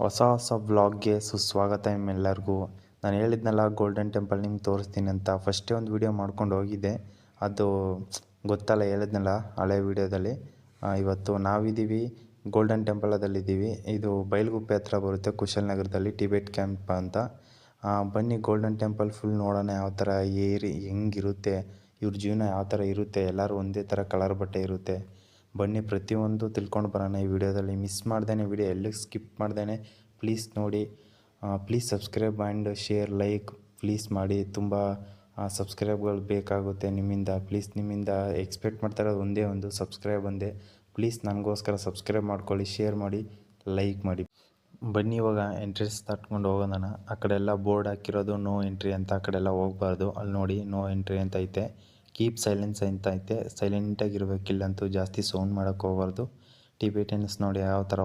ಹೊಸ ವ್ಲಾಗ್ಗೆ ಸುಸ್ವಾಗತ ನಿಮ್ಮೆಲ್ಲರಿಗೂ. ನಾನು ಹೇಳಿದ್ನಲ್ಲ ಗೋಲ್ಡನ್ ಟೆಂಪಲ್ ನಿಮ್ಗೆ ತೋರಿಸ್ತೀನಿ ಅಂತ. ಫಸ್ಟೇ ಒಂದು ವೀಡಿಯೋ ಮಾಡ್ಕೊಂಡು ಹೋಗಿದ್ದೆ, ಅದು ಗೊತ್ತಲ್ಲ, ಹೇಳಿದ್ನಲ್ಲ ಹಳೆ ವೀಡಿಯೋದಲ್ಲಿ. ಇವತ್ತು ನಾವಿದ್ದೀವಿ ಗೋಲ್ಡನ್ ಟೆಂಪಲದಲ್ಲಿದ್ದೀವಿ. ಇದು ಬೈಲ್ಗುಪ್ಪೆ ಹತ್ರ ಬರುತ್ತೆ, ಕುಶಾಲನಗರದಲ್ಲಿ, ಟಿಬೆಟ್ ಕ್ಯಾಂಪ್ ಅಂತ. ಬನ್ನಿ ಗೋಲ್ಡನ್ ಟೆಂಪಲ್ ಫುಲ್ ನೋಡೋಣ, ಯಾವ ಥರ ಹೆಂಗಿರುತ್ತೆ, ಇವ್ರ ಜೀವನ ಯಾವ ಥರ ಇರುತ್ತೆ, ಎಲ್ಲರೂ ಒಂದೇ ಥರ ಕಲರ್ ಬಟ್ಟೆ ಇರುತ್ತೆ. ಬನ್ನಿ ಪ್ರತಿಯೊಂದು ತಿಳ್ಕೊಂಡು ಬರೋಣ ಈ ವಿಡಿಯೋದಲ್ಲಿ. ಮಿಸ್ ಮಾಡ್ದೇನೆ ವಿಡಿಯೋ ಎಲ್ಲಿ ಸ್ಕಿಪ್ ಮಾಡ್ದೇನೆ ಪ್ಲೀಸ್ ನೋಡಿ. Please subscribe and share, like please ಮಾಡಿ. ತುಂಬ ಸಬ್ಸ್ಕ್ರೈಬ್ಗಳು ಬೇಕಾಗುತ್ತೆ ನಿಮ್ಮಿಂದ. ಪ್ಲೀಸ್ ನಿಮ್ಮಿಂದ ಎಕ್ಸ್ಪೆಕ್ಟ್ ಮಾಡ್ತಾ ಇರೋದು ಒಂದೇ ಒಂದು ಸಬ್ಸ್ಕ್ರೈಬ್ ಒಂದೇ. ಪ್ಲೀಸ್ ನನಗೋಸ್ಕರ ಸಬ್ಸ್ಕ್ರೈಬ್ ಮಾಡ್ಕೊಳ್ಳಿ, ಶೇರ್ ಮಾಡಿ, ಲೈಕ್ ಮಾಡಿ. ಬನ್ನಿ ಇವಾಗ ಎಂಟ್ರೆನ್ಸ್ ತಟ್ಕೊಂಡು ಹೋಗೋಣ. ಆ ಕಡೆ ಎಲ್ಲ ಬೋರ್ಡ್ ಹಾಕಿರೋದು ನೋ ಎಂಟ್ರಿ ಅಂತ, ಆ ಕಡೆ ಎಲ್ಲ ಹೋಗ್ಬಾರ್ದು. ಅಲ್ಲಿ ನೋಡಿ ನೋ ಎಂಟ್ರಿ ಅಂತ ಐತೆ. ಕೀಪ್ ಸೈಲೆನ್ಸ್ ಅಂತ ಐತೆ, ಸೈಲೆಂಟಾಗಿರ್ಬೇಕಿಲ್ಲಂತೂ, ಜಾಸ್ತಿ ಸೌಂಡ್ ಮಾಡೋಕ್ಕೆ ಹೋಗ್ಬಾರ್ದು. ಟಿಬೆಟನ್ಸ್ ನೋಡಿ ಯಾವ ಥರ